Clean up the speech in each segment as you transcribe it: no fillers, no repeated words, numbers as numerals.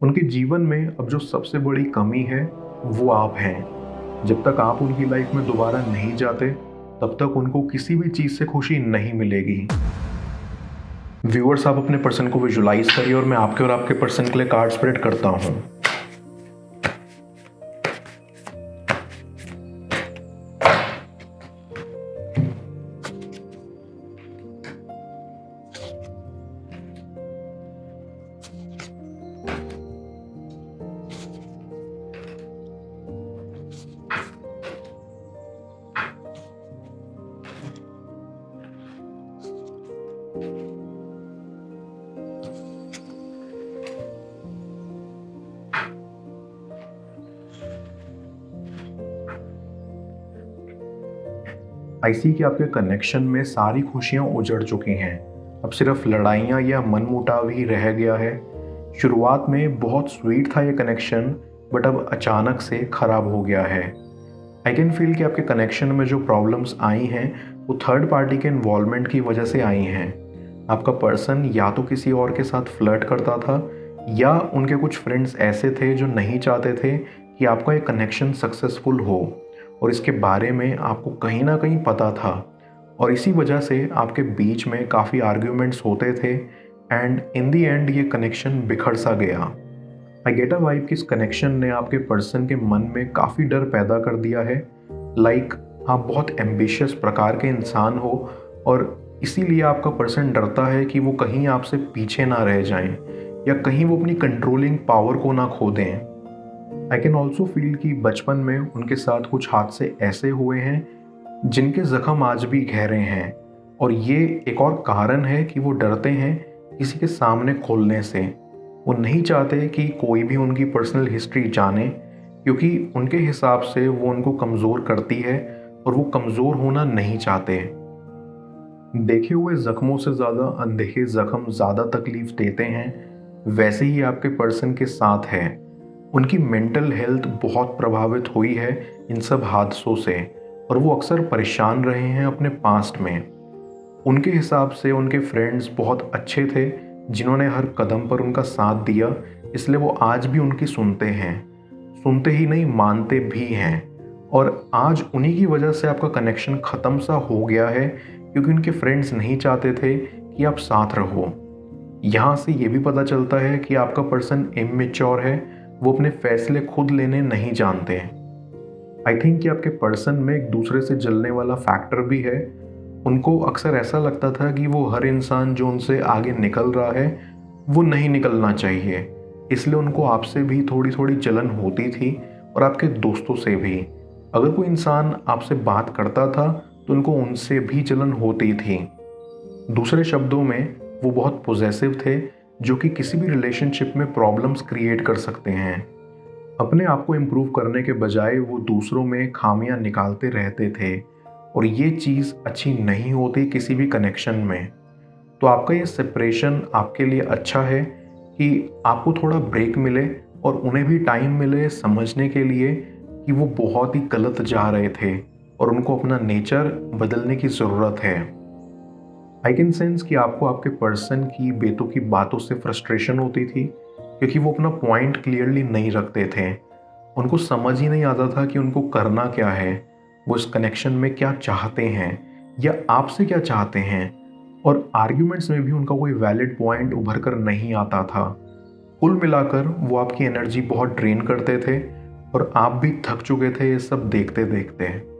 उनके जीवन में अब जो सबसे बड़ी कमी है वो आप हैं। जब तक आप उनकी लाइफ में दोबारा नहीं जाते तब तक उनको किसी भी चीज़ से खुशी नहीं मिलेगी। व्यूअर्स, आप अपने पर्सन को विजुलाइज करिए और मैं आपके और आपके पर्सन के लिए कार्ड स्प्रेड करता हूँ। आई सी कि आपके कनेक्शन में सारी खुशियां उजड़ चुकी हैं। अब सिर्फ लड़ाइयाँ या मनमुटाव ही रह गया है। शुरुआत में बहुत स्वीट था ये कनेक्शन, बट अब अचानक से खराब हो गया है। आई कैन फील कि आपके कनेक्शन में जो प्रॉब्लम्स आई हैं वो थर्ड पार्टी के इन्वॉल्वमेंट की वजह से आई हैं। आपका पर्सन या तो किसी और के साथ फ्लर्ट करता था या उनके कुछ फ्रेंड्स ऐसे थे जो नहीं चाहते थे कि आपका ये कनेक्शन सक्सेसफुल हो, और इसके बारे में आपको कहीं ना कहीं पता था, और इसी वजह से आपके बीच में काफ़ी आर्ग्यूमेंट्स होते थे एंड इन दी एंड ये कनेक्शन बिखर सा गया। आई गेट अ वाइब कि इस कनेक्शन ने आपके पर्सन के मन में काफ़ी डर पैदा कर दिया है। लाइक आप बहुत एम्बिशियस प्रकार के इंसान हो और इसीलिए आपका पर्सन डरता है कि वो कहीं आपसे पीछे ना रह जाएं या कहीं वो अपनी कंट्रोलिंग पावर को ना खो दें। आई कैन ऑल्सो फील कि बचपन में उनके साथ कुछ हादसे ऐसे हुए हैं जिनके जख्म आज भी गहरे हैं, और ये एक और कारण है कि वो डरते हैं किसी के सामने खोलने से। वो नहीं चाहते कि कोई भी उनकी पर्सनल हिस्ट्री जाने, क्योंकि उनके हिसाब से वो उनको कमज़ोर करती है और वो कमज़ोर होना नहीं चाहते। देखे हुए ज़ख्मों से ज़्यादा अनदेखे ज़ख्म ज़्यादा तकलीफ़ देते हैं, वैसे ही आपके पर्सन के साथ है। उनकी मेंटल हेल्थ बहुत प्रभावित हुई है इन सब हादसों से, और वो अक्सर परेशान रहे हैं अपने पास्ट में। उनके हिसाब से उनके फ्रेंड्स बहुत अच्छे थे जिन्होंने हर कदम पर उनका साथ दिया, इसलिए वो आज भी उनकी सुनते हैं, सुनते ही नहीं मानते भी हैं। और आज उन्हीं की वजह से आपका कनेक्शन ख़त्म सा हो गया है, क्योंकि उनके फ्रेंड्स नहीं चाहते थे कि आप साथ रहो। यहाँ से ये भी पता चलता है कि आपका पर्सन इमेच्योर है, वो अपने फैसले खुद लेने नहीं जानते। आई थिंक कि आपके पर्सन में एक दूसरे से जलने वाला फैक्टर भी है। उनको अक्सर ऐसा लगता था कि वो हर इंसान जो उनसे आगे निकल रहा है वो नहीं निकलना चाहिए, इसलिए उनको आपसे भी थोड़ी थोड़ी जलन होती थी, और आपके दोस्तों से भी। अगर कोई इंसान आपसे बात करता था तो उनको उनसे भी जलन होती थी। दूसरे शब्दों में वो बहुत पॉजेसिव थे, जो कि किसी भी रिलेशनशिप में प्रॉब्लम्स क्रिएट कर सकते हैं। अपने आप को इम्प्रूव करने के बजाय वो दूसरों में खामियां निकालते रहते थे, और ये चीज़ अच्छी नहीं होती किसी भी कनेक्शन में। तो आपका ये सेपरेशन आपके लिए अच्छा है कि आपको थोड़ा ब्रेक मिले और उन्हें भी टाइम मिले समझने के लिए कि वो बहुत ही गलत जा रहे थे और उनको अपना नेचर बदलने की ज़रूरत है। आई कैन सेंस कि आपको आपके पर्सन की बेतुकी बातों से फ्रस्ट्रेशन होती थी, क्योंकि वो अपना पॉइंट क्लियरली नहीं रखते थे। उनको समझ ही नहीं आता था कि उनको करना क्या है, वो इस कनेक्शन में क्या चाहते हैं या आपसे क्या चाहते हैं, और आर्ग्यूमेंट्स में भी उनका कोई वैलिड पॉइंट उभर कर नहीं आता था। कुल मिलाकर वो आपकी एनर्जी बहुत ड्रेन करते थे, और आप भी थक चुके थे ये सब देखते देखते।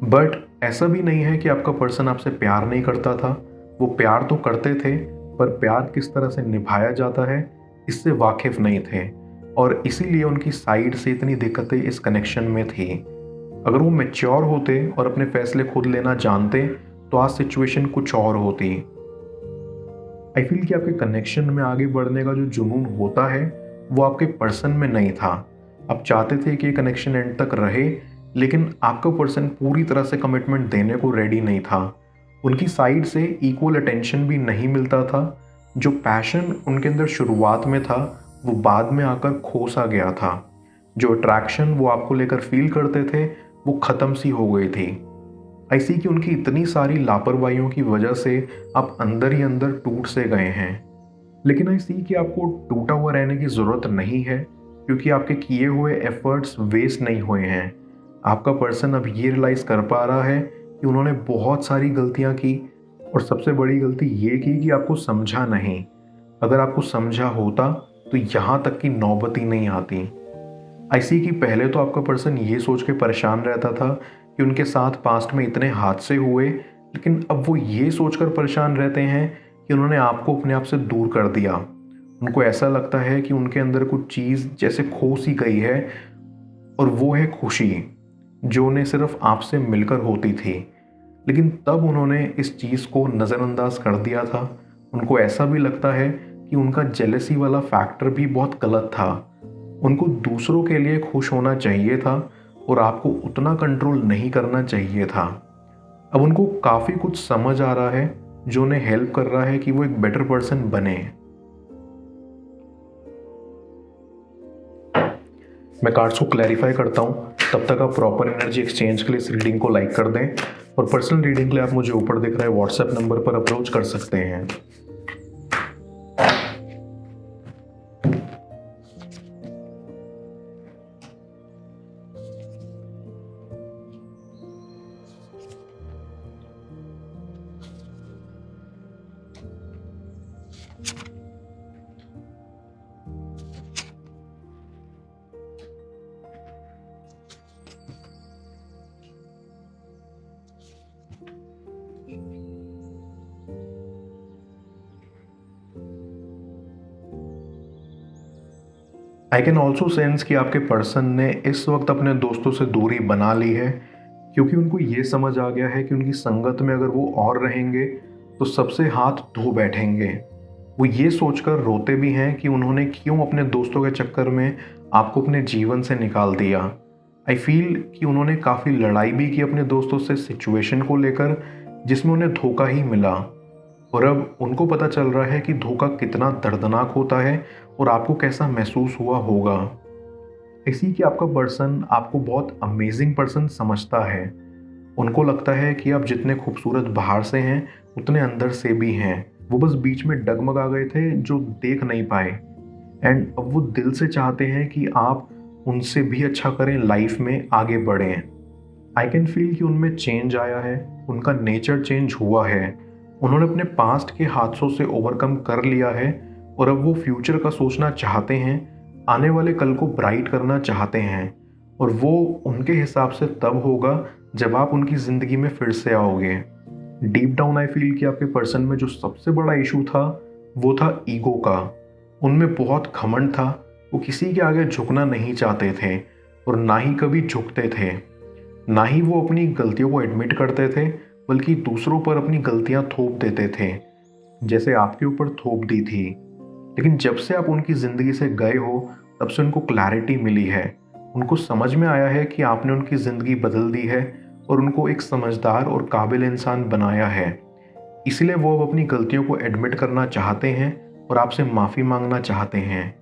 बट ऐसा भी नहीं है कि आपका पर्सन आपसे प्यार नहीं करता था। वो प्यार तो करते थे, पर प्यार किस तरह से निभाया जाता है इससे वाकिफ नहीं थे, और इसीलिए उनकी साइड से इतनी दिक्कतें इस कनेक्शन में थी। अगर वो मैच्योर होते और अपने फैसले खुद लेना जानते तो आज सिचुएशन कुछ और होती। आई फील कि आपके कनेक्शन में आगे बढ़ने का जो जुनून होता है वो आपके पर्सन में नहीं था। आप चाहते थे कि ये कनेक्शन एंड तक रहे, लेकिन आपका पर्सन पूरी तरह से कमिटमेंट देने को रेडी नहीं था। उनकी साइड से इक्वल अटेंशन भी नहीं मिलता था। जो पैशन उनके अंदर शुरुआत में था वो बाद में आकर खो सा गया था। जो अट्रैक्शन वो आपको लेकर फील करते थे वो ख़त्म सी हो गई थी। ऐसी कि उनकी इतनी सारी लापरवाहियों की वजह से आप अंदर ही अंदर टूट से गए हैं। लेकिन आई सी कि आपको टूटा हुआ रहने की ज़रूरत नहीं है, क्योंकि आपके किए हुए एफर्ट्स वेस्ट नहीं हुए हैं। आपका पर्सन अब ये रियलाइज़ कर पा रहा है कि उन्होंने बहुत सारी गलतियाँ की, और सबसे बड़ी गलती ये की कि आपको समझा नहीं। अगर आपको समझा होता तो यहाँ तक की नौबत ही नहीं आती। आई सी कि पहले तो आपका पर्सन ये सोच के परेशान रहता था कि उनके साथ पास्ट में इतने हादसे हुए, लेकिन अब वो ये सोचकर परेशान रहते हैं कि उन्होंने आपको अपने आप से दूर कर दिया। उनको ऐसा लगता है कि उनके अंदर कुछ चीज़ जैसे खो सी गई है, और वो है खुशी, जो उन्हें सिर्फ आपसे मिलकर होती थी। लेकिन तब उन्होंने इस चीज़ को नज़रअंदाज कर दिया था। उनको ऐसा भी लगता है कि उनका जेलसी वाला फैक्टर भी बहुत गलत था। उनको दूसरों के लिए खुश होना चाहिए था, और आपको उतना कंट्रोल नहीं करना चाहिए था। अब उनको काफ़ी कुछ समझ आ रहा है, जो उन्हें हेल्प कर रहा है कि वो एक बेटर पर्सन बने। मैं कार्ड्स को क्लैरिफाई करता हूँ, तब तक आप प्रॉपर एनर्जी एक्सचेंज के लिए इस रीडिंग को लाइक कर दें, और पर्सनल रीडिंग के लिए आप मुझे ऊपर दिख रहे व्हाट्सएप नंबर पर अप्रोच कर सकते हैं। आई कैन ऑल्सो सेंस कि आपके पर्सन ने इस वक्त अपने दोस्तों से दूरी बना ली है, क्योंकि उनको ये समझ आ गया है कि उनकी संगत में अगर वो और रहेंगे तो सबसे हाथ धो बैठेंगे। वो ये सोचकर रोते भी हैं कि उन्होंने क्यों अपने दोस्तों के चक्कर में आपको अपने जीवन से निकाल दिया। आई फील कि उन्होंने काफ़ी लड़ाई भी की अपने दोस्तों से सिचुएशन को लेकर, जिसमें उन्हें धोखा ही मिला, और अब उनको पता चल रहा है कि धोखा कितना दर्दनाक होता है और आपको कैसा महसूस हुआ होगा। इसी कि आपका पर्सन आपको बहुत अमेजिंग पर्सन समझता है। उनको लगता है कि आप जितने खूबसूरत बाहर से हैं उतने अंदर से भी हैं। वो बस बीच में डगमगा गए थे जो देख नहीं पाए, एंड अब वो दिल से चाहते हैं कि आप उनसे भी अच्छा करें, लाइफ में आगे बढ़ें। आई कैन फील कि उनमें चेंज आया है, उनका नेचर चेंज हुआ है। उन्होंने अपने पास्ट के हादसों से ओवरकम कर लिया है, और अब वो फ्यूचर का सोचना चाहते हैं, आने वाले कल को ब्राइट करना चाहते हैं, और वो उनके हिसाब से तब होगा जब आप उनकी ज़िंदगी में फिर से आओगे। डीप डाउन आई फील कि आपके पर्सन में जो सबसे बड़ा इशू था वो था ईगो का। उनमें बहुत घमंड था, वो किसी के आगे झुकना नहीं चाहते थे, और ना ही कभी झुकते थे। ना ही वो अपनी गलतियों को एडमिट करते थे, बल्कि दूसरों पर अपनी गलतियां थोप देते थे, जैसे आपके ऊपर थोप दी थी। लेकिन जब से आप उनकी ज़िंदगी से गए हो, तब से उनको क्लैरिटी मिली है। उनको समझ में आया है कि आपने उनकी ज़िंदगी बदल दी है, और उनको एक समझदार और काबिल इंसान बनाया है। इसलिए वो अब अपनी गलतियों को एडमिट करना चाहते हैं और आपसे माफ़ी मांगना चाहते हैं।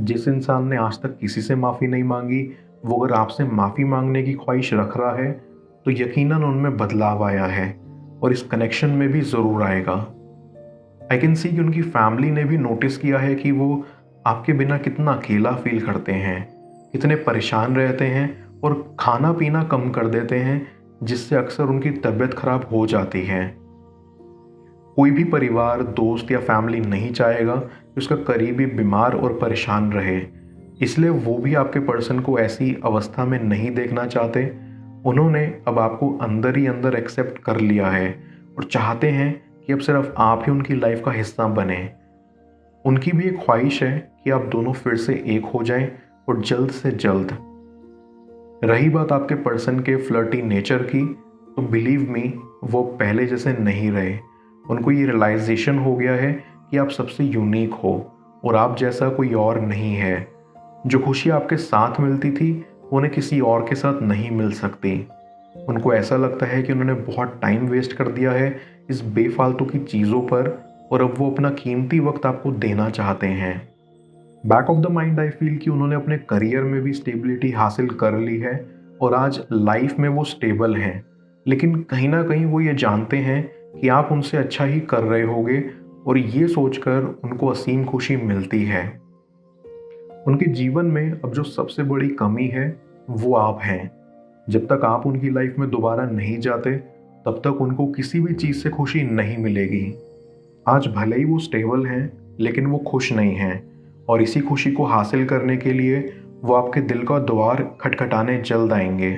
जिस इंसान ने आज तक किसी से माफ़ी नहीं मांगी, वो अगर आपसे माफ़ी मांगने की ख्वाहिश रख रहा है, तो यकीनन उनमें बदलाव आया है, और इस कनेक्शन में भी ज़रूर आएगा। आई कैन सी कि उनकी फैमिली ने भी नोटिस किया है कि वो आपके बिना कितना अकेला फील करते हैं, कितने परेशान रहते हैं, और खाना पीना कम कर देते हैं, जिससे अक्सर उनकी तबीयत खराब हो जाती है। कोई भी परिवार, दोस्त या फैमिली नहीं चाहेगा कि उसका करीबी बीमार और परेशान रहे। इसलिए वो भी आपके पर्सन को ऐसी अवस्था में नहीं देखना चाहते। उन्होंने अब आपको अंदर ही अंदर एक्सेप्ट कर लिया है, और चाहते हैं कि अब सिर्फ आप ही उनकी लाइफ का हिस्सा बने। उनकी भी एक ख्वाहिश है कि आप दोनों फिर से एक हो जाएं, और जल्द से जल्द। रही बात आपके पर्सन के फ्लर्टी नेचर की, तो बिलीव मी, वो पहले जैसे नहीं रहे। उनको ये रियलाइजेशन हो गया है कि आप सबसे यूनिक हो, और आप जैसा कोई और नहीं है। जो खुशी आपके साथ मिलती थी, वो उन्हें किसी और के साथ नहीं मिल सकती। उनको ऐसा लगता है कि उन्होंने बहुत टाइम वेस्ट कर दिया है इस बेफालतू की चीज़ों पर, और अब वो अपना कीमती वक्त आपको देना चाहते हैं। Back of the mind I feel कि उन्होंने अपने करियर में भी स्टेबिलिटी हासिल कर ली है, और आज लाइफ में वो स्टेबल हैं। लेकिन कहीं ना कहीं वो ये जानते हैं कि आप उनसे अच्छा ही कर रहे होगे, और ये सोचकर उनको असीम खुशी मिलती है। उनके जीवन में अब जो सबसे बड़ी कमी है वो आप हैं। जब तक आप उनकी लाइफ में दोबारा नहीं जाते तब तक उनको किसी भी चीज़ से खुशी नहीं मिलेगी। आज भले ही वो स्टेबल हैं लेकिन वो खुश नहीं हैं, और इसी खुशी को हासिल करने के लिए वो आपके दिल का द्वार खटखटाने जल्द आएंगे।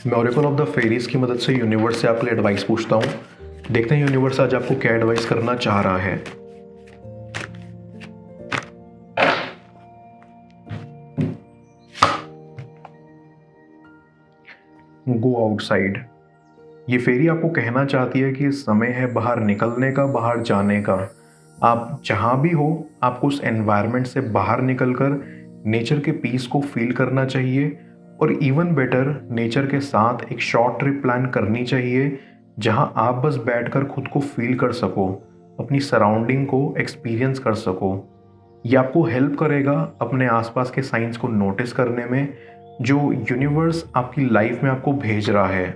मैं ओरेकल ऑफ द फेरीज की मदद से यूनिवर्स से आपके लिए एडवाइस पूछता हूँ। देखते हैं यूनिवर्स आज आपको क्या एडवाइस करना चाह रहा है। Go outside. ये फेरी आपको कहना चाहती है कि समय है बाहर निकलने का, बाहर जाने का। आप जहाँ भी हो आपको उस एनवायरनमेंट से बाहर निकलकर नेचर के पीस को फील करना चाहिए, और इवन बेटर नेचर के साथ एक शॉर्ट ट्रिप प्लान करनी चाहिए जहाँ आप बस बैठकर खुद को फील कर सको, अपनी सराउंडिंग को एक्सपीरियंस कर सको। ये आपको हेल्प करेगा अपने आसपास के साइंस को नोटिस करने में जो यूनिवर्स आपकी लाइफ में आपको भेज रहा है।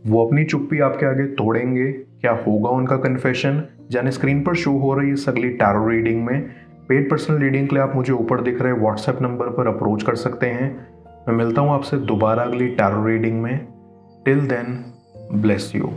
वो अपनी चुप्पी आपके आगे तोड़ेंगे। क्या होगा उनका कन्फेशन, जाने स्क्रीन पर शो हो रही है इस अगली टैरो रीडिंग में। पेड पर्सनल रीडिंग के लिए आप मुझे ऊपर दिख रहे व्हाट्सएप नंबर पर अप्रोच कर सकते हैं। मैं मिलता हूँ आपसे दोबारा अगली टैरो रीडिंग में। Till then, bless you.